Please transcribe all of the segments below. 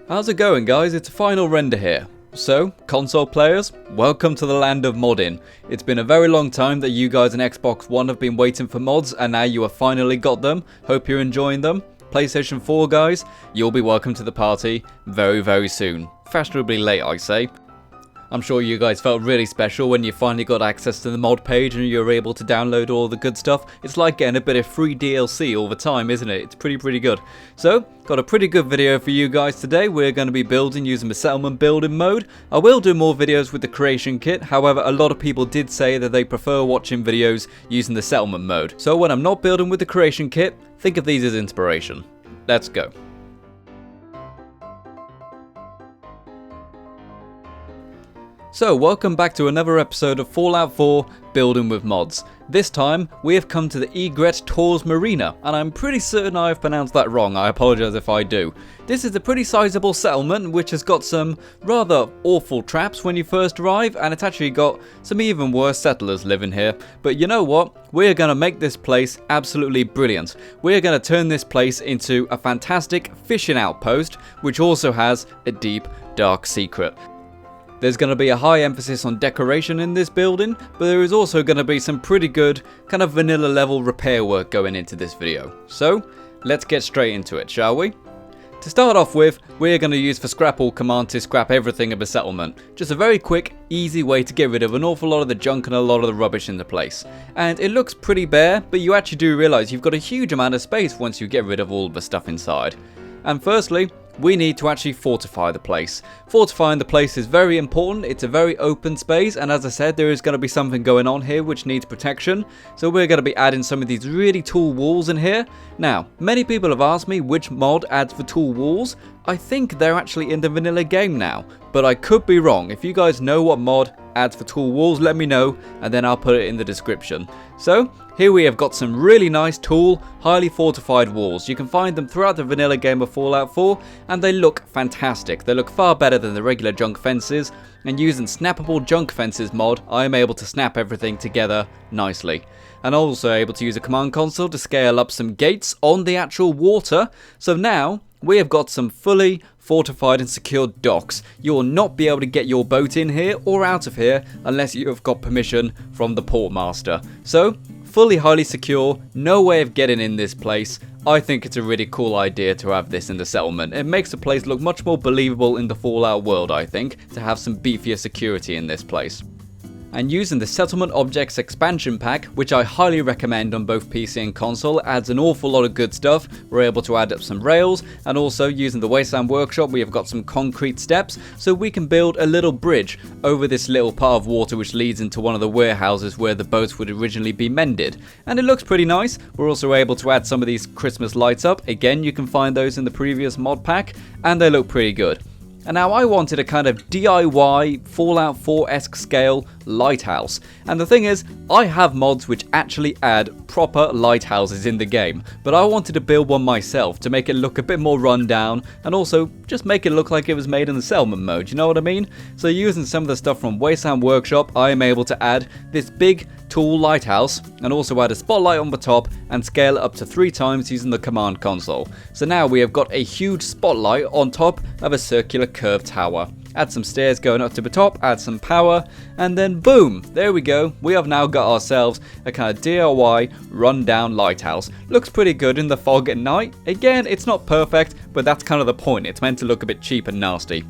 How's it going, guys? It's a final render here. So, console players, welcome to the land of modding. It's been a very long time that you guys on Xbox One have been waiting for mods, and now you have finally got them. Hope you're enjoying them. PlayStation 4 guys, you'll be welcome to the party very soon. Fashionably late, I say. I'm sure you guys felt really special when you finally got access to the mod page and you were able to download all the good stuff. It's like getting a bit of free DLC all the time, isn't it? It's pretty good. So, got a pretty good video for you guys today. We're going to be building using the settlement building mode. I will do more videos with the creation kit, however a lot of people did say that they prefer watching videos using the settlement mode. So when I'm not building with the creation kit, think of these as inspiration. Let's go. So, welcome back to another episode of Fallout 4 Building with Mods. This time, we have come to the Egret Marina, and I'm pretty certain I have pronounced that wrong. I apologise if I do. This is a pretty sizable settlement which has got some rather awful traps when you first arrive, and it's actually got some even worse settlers living here. But you know what? We're going to make this place absolutely brilliant. We're going to turn this place into a fantastic fishing outpost, which also has a deep, dark secret. There's going to be a high emphasis on decoration in this building, but there is also going to be some pretty good kind of vanilla level repair work going into this video. So, let's get straight into it, shall we? To start off with, we're going to use the Scrapple command to scrap everything of a settlement. Just a very quick, easy way to get rid of an awful lot of the junk and a lot of the rubbish in the place. And it looks pretty bare, but you actually do realise you've got a huge amount of space once you get rid of all of the stuff inside. And firstly, we need to actually fortify the place. Fortifying the place is very important. It's a very open space, and as I said, there is going to be something going on here which needs protection. So we're going to be adding some of these really tall walls in here. Now, many people have asked me which mod adds the tall walls. I think they're actually in the vanilla game now, but I could be wrong. If you guys know what mod adds for tall walls, let me know, and then I'll put it in the description. So, here we have got some really nice, tall, highly fortified walls. You can find them throughout the vanilla game of Fallout 4, and they look fantastic. They look far better than the regular junk fences, and using Snapable junk fences mod, I am able to snap everything together nicely. And also able to use a command console to scale up some gates on the actual water. So now, we have got some fully fortified and secured docks. You will not be able to get your boat in here or out of here unless you have got permission from the portmaster. So, fully highly secure, no way of getting in this place. I think it's a really cool idea to have this in the settlement. It makes the place look much more believable in the Fallout world, I think, to have some beefier security in this place. And using the Settlement Objects expansion pack, which I highly recommend on both PC and console, adds an awful lot of good stuff. We're able to add up some rails, and also using the Wasteland Workshop we have got some concrete steps, so we can build a little bridge over this little part of water which leads into one of the warehouses where the boats would originally be mended. And it looks pretty nice. We're also able to add some of these Christmas lights up. Again, you can find those in the previous mod pack, and they look pretty good. And now I wanted a kind of DIY Fallout 4-esque scale lighthouse. And the thing is, I have mods which actually add proper lighthouses in the game, but I wanted to build one myself to make it look a bit more run down and also just make it look like it was made in the settlement mode, you know what I mean? So using some of the stuff from Wasteland Workshop, I am able to add this big tall lighthouse and also add a spotlight on the top and scale it up to 3 times using the command console. So now we have got a huge spotlight on top of a circular curved tower. Add some stairs going up to the top, add some power, and then boom, there we go. We have now got ourselves a kind of DIY run-down lighthouse. Looks pretty good in the fog at night. Again, it's not perfect, but that's kind of the point. It's meant to look a bit cheap and nasty.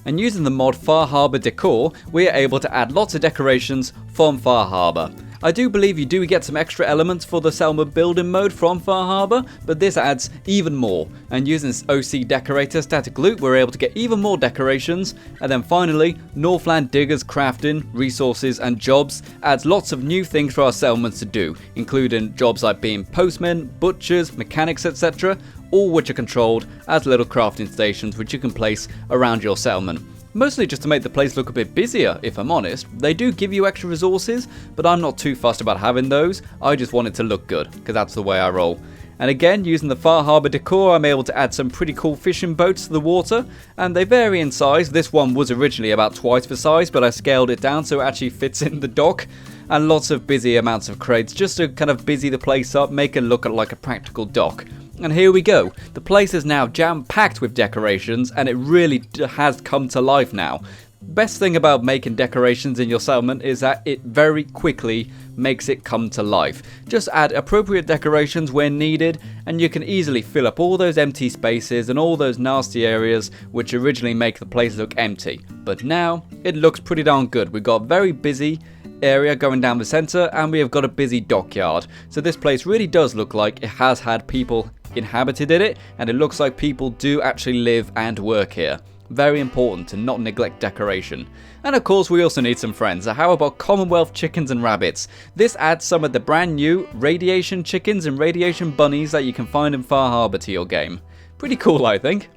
And using the mod Harbor Decor, we are able to add lots of decorations from Far Harbor. I do believe you do get some extra elements for the settlement building mode from Far Harbor, but this adds even more. And using this OCDecorator static loop, we're able to get even more decorations. And then finally, NorthlandDiggers crafting, resources and jobs adds lots of new things for our settlements to do, including jobs like being postmen, butchers, mechanics, etc., all which are controlled as little crafting stations which you can place around your settlement. Mostly just to make the place look a bit busier, if I'm honest. They do give you extra resources, but I'm not too fussed about having those. I just want it to look good, because that's the way I roll. And again, using the Far Harbor Decor, I'm able to add some pretty cool fishing boats to the water, and they vary in size. This one was originally about twice the size, but I scaled it down so it actually fits in the dock. And lots of busy amounts of crates, just to kind of busy the place up, make it look like a practical dock. And here we go. The place is now jam-packed with decorations, and it really has come to life now. Best thing about making decorations in your settlement is that it very quickly makes it come to life. Just add appropriate decorations where needed and you can easily fill up all those empty spaces and all those nasty areas which originally make the place look empty. But now it looks pretty darn good. We've got a very busy area going down the center and we have got a busy dockyard. So this place really does look like it has had people inhabited in it, and it looks like people do actually live and work here. Very important to not neglect decoration. And of course we also need some friends. So how about Commonwealth chickens and rabbits? This adds some of the brand new radiation chickens and radiation bunnies that you can find in Far Harbor to your game. Pretty cool, I think.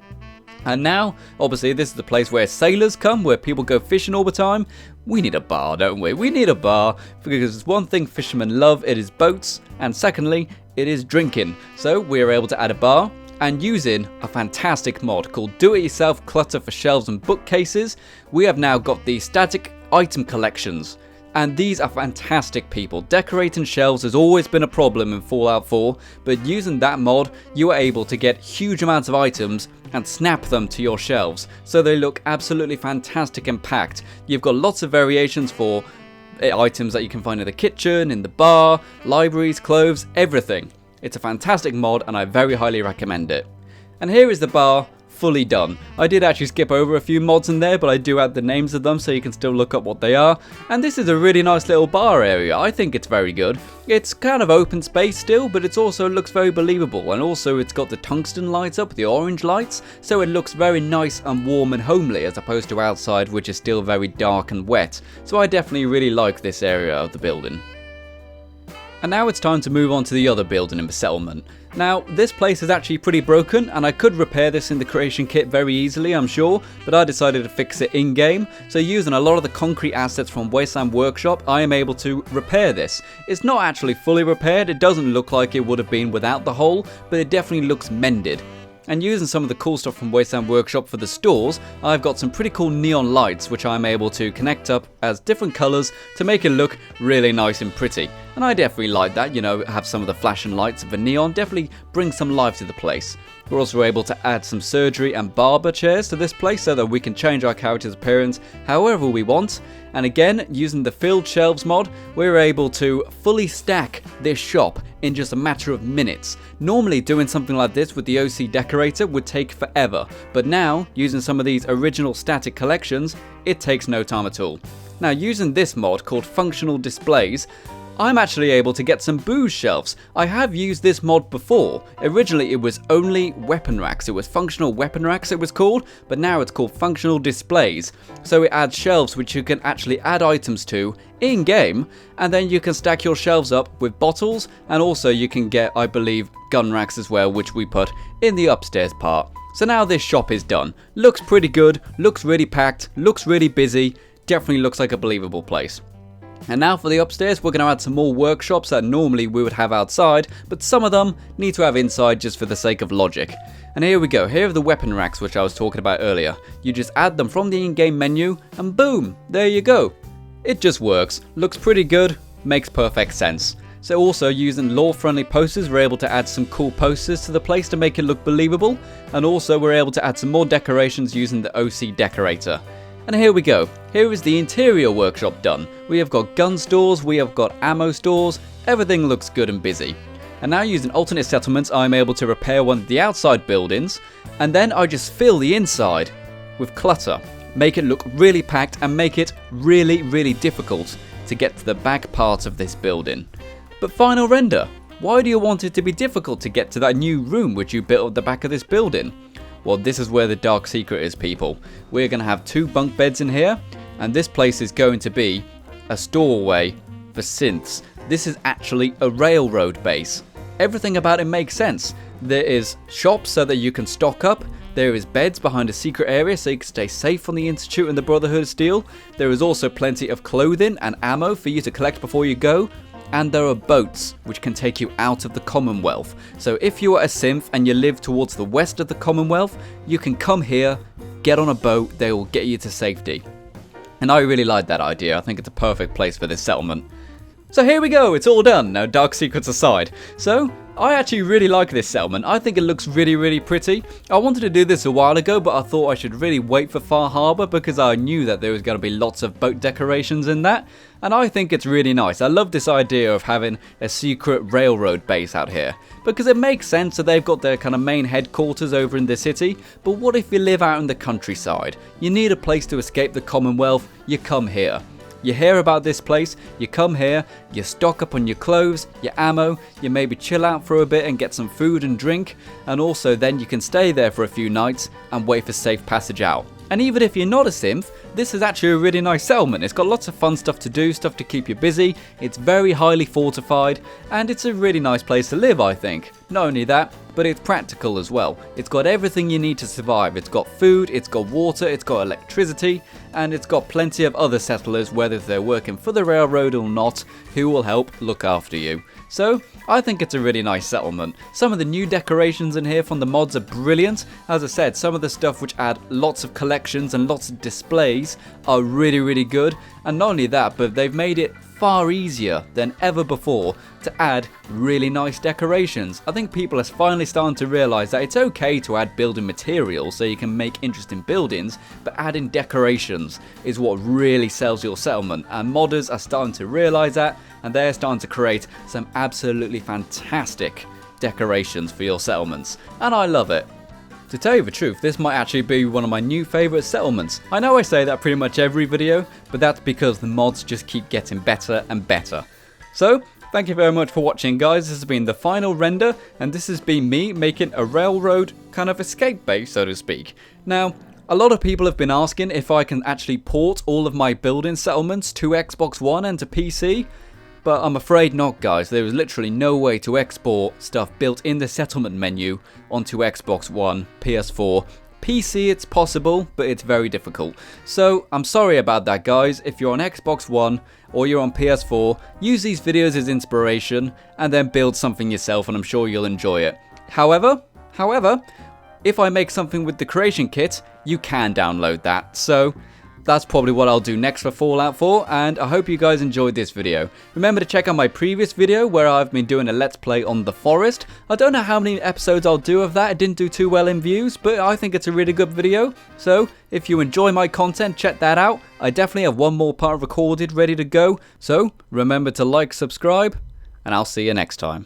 And now, obviously, this is the place where sailors come, where people go fishing all the time. We need a bar, don't we? We need a bar, because there's one thing fishermen love, it is boats, and secondly, it is drinking. So we are able to add a bar, and using a fantastic mod called Do-It-Yourself Clutter for Shelves and Bookcases, we have now got the static item collections. And these are fantastic, people. Decorating shelves has always been a problem in Fallout 4, but using that mod, you are able to get huge amounts of items and snap them to your shelves, so they look absolutely fantastic and packed. You've got lots of variations for items that you can find in the kitchen, in the bar, libraries, clothes, everything. It's a fantastic mod and I very highly recommend it. And here is the bar fully done. I did actually skip over a few mods in there, but I do add the names of them so you can still look up what they are. And this is a really nice little bar area. I think it's very good. It's kind of open space still, but it also looks very believable. And also it's got the tungsten lights up, the orange lights, so it looks very nice and warm and homely as opposed to outside, which is still very dark and wet. So I definitely really like this area of the building. And now it's time to move on to the other building in the settlement. Now, this place is actually pretty broken, and I could repair this in the creation kit very easily, I'm sure, but I decided to fix it in-game. So using a lot of the concrete assets from Wasteland Workshop, I am able to repair this. It's not actually fully repaired, it doesn't look like it would have been without the hole, but it definitely looks mended. And using some of the cool stuff from Wasteland Workshop for the stores, I've got some pretty cool neon lights which I'm able to connect up as different colours to make it look really nice and pretty. And I definitely like that, you know, have some of the flashing lights of the neon, definitely bring some life to the place. We're also able to add some surgery and barber chairs to this place so that we can change our character's appearance however we want. And again, using the filled shelves mod, we're able to fully stack this shop in just a matter of minutes. Normally doing something like this with the OCDecorator would take forever, but now, using some of these original static collections, it takes no time at all. Now, using this mod called Functional Displays, I'm actually able to get some booze shelves. I have used this mod before. Originally it was only weapon racks. It was functional weapon racks it was called, but now it's called functional displays. So it adds shelves which you can actually add items to in game, and then you can stack your shelves up with bottles, and also you can get, I believe, gun racks as well, which we put in the upstairs part. So now this shop is done. Looks pretty good, looks really packed, looks really busy, definitely looks like a believable place. And now for the upstairs, we're going to add some more workshops that normally we would have outside, but some of them need to have inside just for the sake of logic. And here we go, here are the weapon racks which I was talking about earlier. You just add them from the in-game menu, and boom, there you go. It just works, looks pretty good, makes perfect sense. So also using lore-friendly posters, we're able to add some cool posters to the place to make it look believable, and also we're able to add some more decorations using the OCDecorator. And here we go, here is the interior workshop done. We have got gun stores, we have got ammo stores, everything looks good and busy. And now using alternate settlements, I'm able to repair one of the outside buildings, and then I just fill the inside with clutter. Make it look really packed and make it really difficult to get to the back part of this building. But final render, why do you want it to be difficult to get to that new room which you built at the back of this building? Well, this is where the dark secret is, people. We're going to have 2 bunk beds in here, and this place is going to be a storeway for synths. This is actually a railroad base. Everything about it makes sense. There is shops so that you can stock up. There is beds behind a secret area so you can stay safe from the Institute and the Brotherhood of Steel. There is also plenty of clothing and ammo for you to collect before you go. And there are boats which can take you out of the Commonwealth. So if you are a synth and you live towards the west of the Commonwealth, you can come here, get on a boat, they will get you to safety. And I really like that idea. I think it's a perfect place for this settlement. So here we go, it's all done. Now dark secrets aside. So I actually really like this settlement. I think it looks really pretty. I wanted to do this a while ago, but I thought I should really wait for Far Harbor because I knew that there was going to be lots of boat decorations in that. And I think it's really nice. I love this idea of having a secret railroad base out here. Because it makes sense that they've got their kind of main headquarters over in the city. But what if you live out in the countryside? You need a place to escape the Commonwealth, you come here. You hear about this place, you come here, you stock up on your clothes, your ammo, you maybe chill out for a bit and get some food and drink, and also then you can stay there for a few nights and wait for safe passage out. And even if you're not a synth, this is actually a really nice settlement. It's got lots of fun stuff to do, stuff to keep you busy, it's very highly fortified, and it's a really nice place to live, I think. Not only that, but it's practical as well. It's got everything you need to survive. It's got food, it's got water, it's got electricity, and it's got plenty of other settlers, whether they're working for the railroad or not, who will help look after you. So, I think it's a really nice settlement. Some of the new decorations in here from the mods are brilliant. As I said, some of the stuff which add lots of collections and lots of displays are really good. And not only that, but they've made it far easier than ever before to add really nice decorations. I think people are finally starting to realise that it's okay to add building materials so you can make interesting buildings, but adding decorations is what really sells your settlement, and modders are starting to realise that, and they're starting to create some absolutely fantastic decorations for your settlements, and I love it. To tell you the truth, this might actually be one of my new favourite settlements. I know I say that pretty much every video, but that's because the mods just keep getting better and better. So, thank you very much for watching, guys. This has been the final render, and this has been me making a railroad kind of escape base, so to speak. Now, a lot of people have been asking if I can actually port all of my building settlements to Xbox One and to PC. But I'm afraid not, guys. There is literally no way to export stuff built in the settlement menu onto Xbox One, PS4. PC it's possible, but it's very difficult. So I'm sorry about that, guys. If you're on Xbox One or you're on PS4, use these videos as inspiration and then build something yourself, and I'm sure you'll enjoy it. However, if I make something with the creation kit, you can download that. So that's probably what I'll do next for Fallout 4, and I hope you guys enjoyed this video. Remember to check out my previous video where I've been doing a let's play on the forest. I don't know how many episodes I'll do of that. It didn't do too well in views, but I think it's a really good video. So if you enjoy my content, check that out. I definitely have one more part recorded ready to go. So remember to like, subscribe, and I'll see you next time.